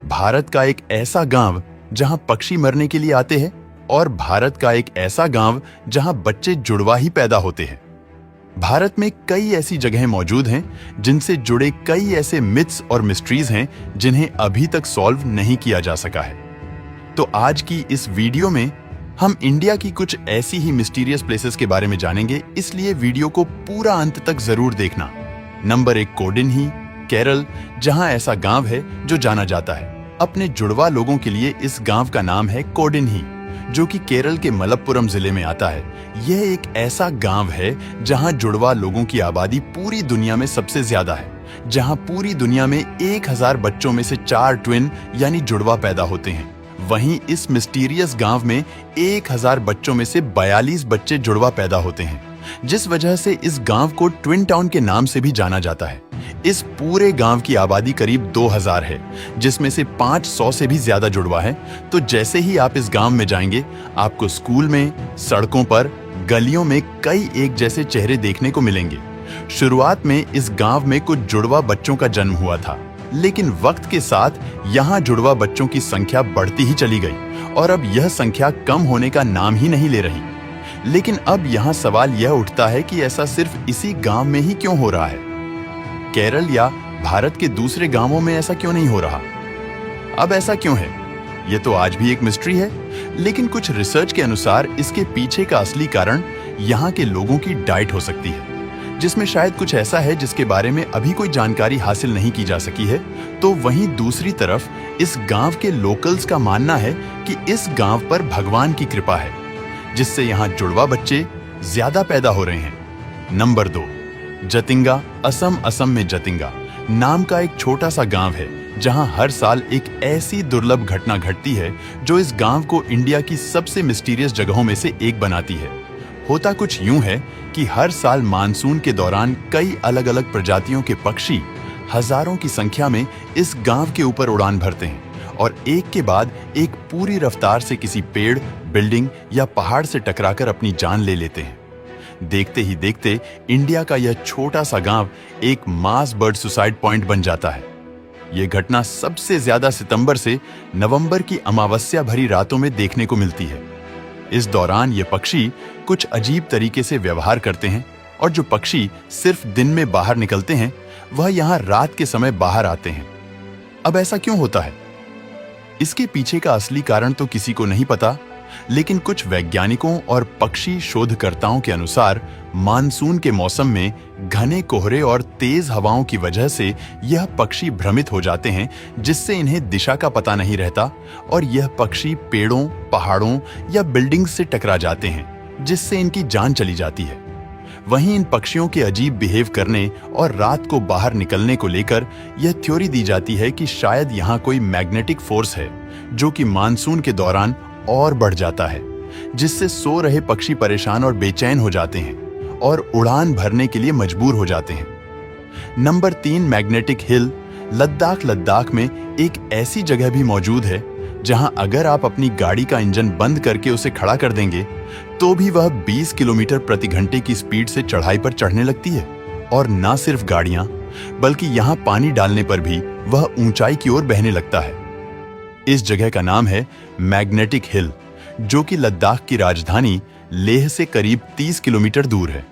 भारत का एक ऐसा गांव जहां पक्षी मरने के लिए आते हैं और भारत का एक ऐसा गांव जहां बच्चे जुड़वा ही पैदा होते हैं। भारत में कई ऐसी जगहें मौजूद हैं जिनसे जुड़े कई ऐसे मिथ्स और मिस्ट्रीज हैं जिन्हें अभी तक सॉल्व नहीं किया जा सका है। तो आज की इस वीडियो में हम इंडिया की कुछ ऐसी ही मिस्टीरियस प्लेसेस के बारे में जानेंगे, इसलिए वीडियो को पूरा अंत तक जरूर देखना। नंबर 1, कोडिन्ही, केरल, जहां ऐसा गांव है जो जाना जाता है अपने जुड़वा लोगों के लिए। इस गांव का नाम है कोडिन्ही, जो कि केरल के मलप्पुरम जिले में आता है। यह एक ऐसा गांव है जहां जुड़वा लोगों की आबादी पूरी दुनिया में सबसे ज्यादा है, जहां पूरी दुनिया में 1000 बच्चों में से 4 ट्विन यानी जुड़वा पैदा होते हैं। वहीं इस मिस्टीरियस गांव में 1000 बच्चों में से 42 बच्चे जुड़वा पैदा होते हैं, जिस वजह से इस गांव को ट्विन टाउन के नाम से भी जाना जाता है। इस पूरे गांव की आबादी करीब 2000 है, जिसमें से 500 से भी ज्यादा जुड़वा है। तो जैसे ही आप इस गांव में जाएंगे, आपको स्कूल में, सड़कों पर, गलियों में कई एक जैसे चेहरे देखने को मिलेंगे। शुरुआत में इस गांव में कुछ जुड़वा बच्चों का जन्म हुआ था, लेकिन वक्त के साथ यहाँ जुड़वा बच्चों की संख्या बढ़ती ही चली गई और अब यह संख्या कम होने का नाम ही नहीं ले रही। लेकिन अब यहाँ सवाल यह उठता है कि ऐसा सिर्फ इसी गांव में ही क्यों हो रहा है? केरल या भारत के दूसरे गांवों में ऐसा क्यों नहीं हो रहा? अब ऐसा क्यों है? यह तो आज भी एक मिस्ट्री है, लेकिन कुछ रिसर्च के अनुसार इसके पीछे का असली कारण यहाँ के लोगों की डाइट हो सकती है, जिसमें शायद कुछ ऐसा है जिसके बारे में अभी कोई जानकारी हासिल नहीं की जा सकी है। तो वहीं दूसरी तरफ इस गांव के लोकल्स का मानना है कि इस गांव पर भगवान की कृपा है, जिससे यहाँ जुड़वा बच्चे ज्यादा पैदा हो रहे हैं। नंबर 2, जतिंगा, असम में जतिंगा नाम का एक छोटा सा गांव है, जहां हर साल एक ऐसी दुर्लभ घटना घटती है जो इस गांव को इंडिया की सबसे मिस्टीरियस जगहों में से एक बनाती है। होता कुछ यूं है कि हर साल मानसून के दौरान कई अलग अलग प्रजातियों के पक्षी हजारों की संख्या में इस गांव के ऊपर उड़ान भरते हैं और एक के बाद एक पूरी रफ्तार से किसी पेड़, बिल्डिंग या पहाड़ से टकराकर अपनी जान ले लेते हैं। देखते ही देखते इंडिया का यह छोटा सा गांव एक मास बर्ड सुसाइड पॉइंट बन जाता है। यह घटना सबसे ज्यादा सितंबर से नवंबर की अमावस्या भरी रातों में देखने को मिलती है। इस दौरान ये पक्षी कुछ अजीब तरीके से व्यवहार करते हैं और जो पक्षी सिर्फ दिन में बाहर निकलते हैं, वह यहाँ रात के समय बाहर आते हैं। अब ऐसा क्यों होता है? इसके पीछे का असली कारण तो किसी को नहीं पता, लेकिन कुछ वैज्ञानिकों और पक्षी शोधकर्ताओं के अनुसार मानसून के मौसम में घने कोहरे और तेज हवाओं की वजह से यह पक्षी भ्रमित हो जाते हैं, जिससे इन्हें दिशा का पता नहीं रहता और यह पक्षी पेड़ों, पहाड़ों या बिल्डिंग्स से टकरा जाते हैं, जिससे इनकी जान चली जाती है। वहीं इन पक्षियों के अजीब बिहेव करने और रात को बाहर निकलने को लेकर यह थ्योरी दी जाती है कि शायद यहाँ कोई मैग्नेटिक फोर्स है जो कि मानसून के दौरान और बढ़ जाता है, जिससे सो रहे पक्षी परेशान और बेचैन हो जाते हैं और उड़ान भरने के लिए मजबूर हो जाते हैं। नंबर 3, मैग्नेटिक हिल, लद्दाख में एक ऐसी जगह भी मौजूद है जहां अगर आप अपनी गाड़ी का इंजन बंद करके उसे खड़ा कर देंगे तो भी वह 20 किलोमीटर प्रति घंटे की स्पीड से चढ़ाई पर चढ़ने लगती है। और ना सिर्फ गाड़ियां, बल्कि यहां पानी डालने पर भी वह ऊंचाई की ओर बहने लगता है। इस जगह का नाम है मैग्नेटिक हिल, जो कि लद्दाख की राजधानी लेह से करीब 30 किलोमीटर दूर है।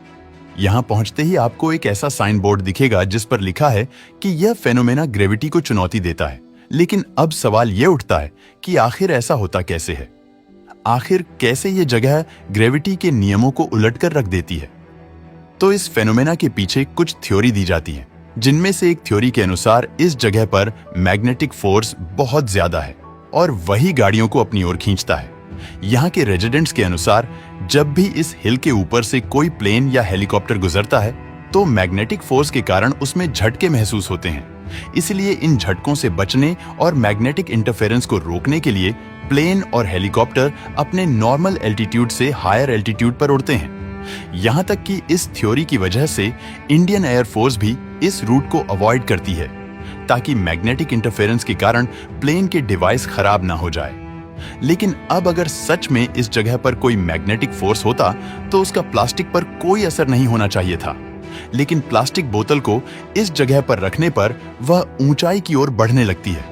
यहां पहुंचते ही आपको एक ऐसा साइन बोर्ड दिखेगा जिस पर लिखा है कि यह फेनोमेना ग्रेविटी को चुनौती देता है। लेकिन अब सवाल यह उठता है कि आखिर ऐसा होता कैसे है? आखिर कैसे यह जगह ग्रेविटी के नियमों को उलटकर रख देती है? तो इस फेनोमेना के पीछे कुछ थ्योरी दी जाती है, जिनमें से एक थ्योरी के अनुसार इस जगह पर मैग्नेटिक फोर्स बहुत ज्यादा है और वही गाड़ियों को अपनी ओर खींचता है। यहाँ के रेजिडेंट्स के अनुसार जब भी इस हिल के ऊपर से कोई प्लेन या हेलीकॉप्टर गुजरता है तो मैग्नेटिक फोर्स के कारण उसमें झटके महसूस होते हैं। इसलिए इन झटकों से बचने और मैग्नेटिक इंटरफेरेंस को रोकने के लिए प्लेन और हेलीकॉप्टर अपने नॉर्मल एल्टीट्यूड से हायर एल्टीट्यूड पर उड़ते हैं। यहाँ तक कि इस थ्योरी की वजह से इंडियन एयरफोर्स भी इस रूट को अवॉइड करती है, ताकि मैग्नेटिक इंटरफेरेंस के कारण प्लेन के डिवाइस खराब ना हो जाए। लेकिन अब अगर सच में इस जगह पर कोई मैग्नेटिक फोर्स होता तो उसका प्लास्टिक पर कोई असर नहीं होना चाहिए था। लेकिन प्लास्टिक बोतल को इस जगह पर रखने पर वह ऊंचाई की ओर बढ़ने लगती है।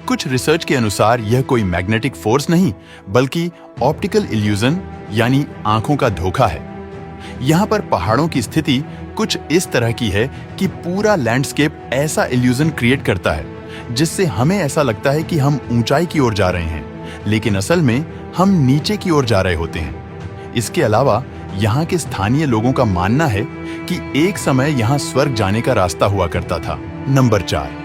कुछ रिसर्च के अनुसार यह कोई मैग्नेटिक फोर्स नहीं बल्कि ऑप्टिकल इल्यूजन यानी आंखों का धोखा है। यहाँ पर पहाड़ों की स्थिति कुछ इस तरह की है कि पूरा लैंडस्केप ऐसा इल्यूजन क्रिएट करता है जिससे हमें ऐसा लगता है कि हम ऊंचाई की ओर जा रहे हैं, लेकिन असल में हम नीचे की ओर जा रहे होते हैं। इसके अलावा यहाँ के स्थानीय लोगों का मानना है कि एक समय यहाँ स्वर्ग जाने का रास्ता हुआ करता था। नंबर 4,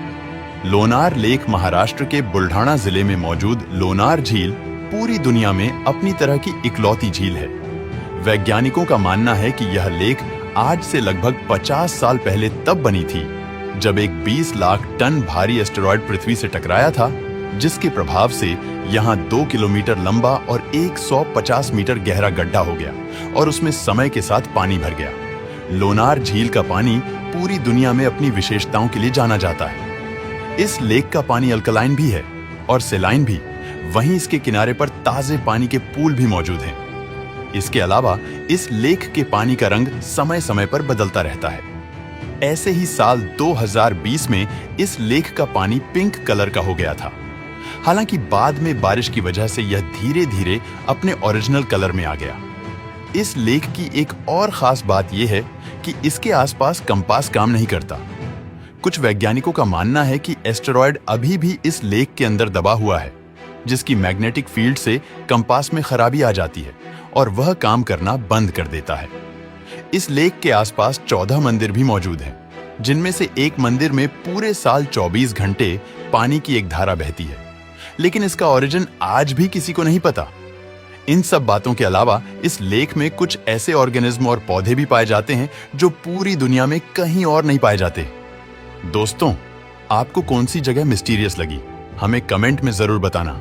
लोनार लेक महाराष्ट्र के बुल्ढाणा जिले में मौजूद लोनार झील पूरी दुनिया में अपनी तरह की इकलौती झील है। वैज्ञानिकों का मानना है कि यह लेक आज से लगभग 50 साल पहले तब बनी थी जब एक 20 लाख टन भारी एस्टेरॉयड पृथ्वी से टकराया था, जिसके प्रभाव से यहाँ 2 किलोमीटर लंबा और 150 मीटर गहरा गड्ढा हो गया और उसमें समय के साथ पानी भर गया। लोनार झील का पानी पूरी दुनिया में अपनी विशेषताओं के लिए जाना जाता है। इस लेक का पानी अल्कलाइन भी है और सेलाइन भी। वहीं इसके किनारे पर ताजे पानी के पूल भी मौजूद हैं। इसके अलावा इस लेक के पानी का रंग समय समय पर बदलता रहता है। ऐसे ही साल 2020 में इस लेक का पानी पिंक कलर का हो गया था। हालांकि बाद में बारिश की वजह से यह धीरे धीरे अपने ओरिजिनल कलर में आ गया। इस लेक की एक और खास बात यह है कि इसके आसपास कंपास काम नहीं करता। कुछ वैज्ञानिकों का मानना है कि एस्टेरॉयड अभी भी इस लेक के अंदर दबा हुआ है, जिसकी मैग्नेटिक फील्ड से कंपास में खराबी आ जाती है और वह काम करना बंद कर देता है। इस लेक के आसपास 14 मंदिर भी मौजूद हैं, जिनमें से एक मंदिर में पूरे साल 24 घंटे पानी की एक धारा बहती है, लेकिन इसका ओरिजिन आज भी किसी को नहीं पता। इन सब बातों के अलावा इस लेक में कुछ ऐसे ऑर्गेनिज्म और पौधे भी पाए जाते हैं जो पूरी दुनिया में कहीं और नहीं पाए जाते। दोस्तों, आपको कौन सी जगह मिस्टीरियस लगी, हमें कमेंट में जरूर बताना।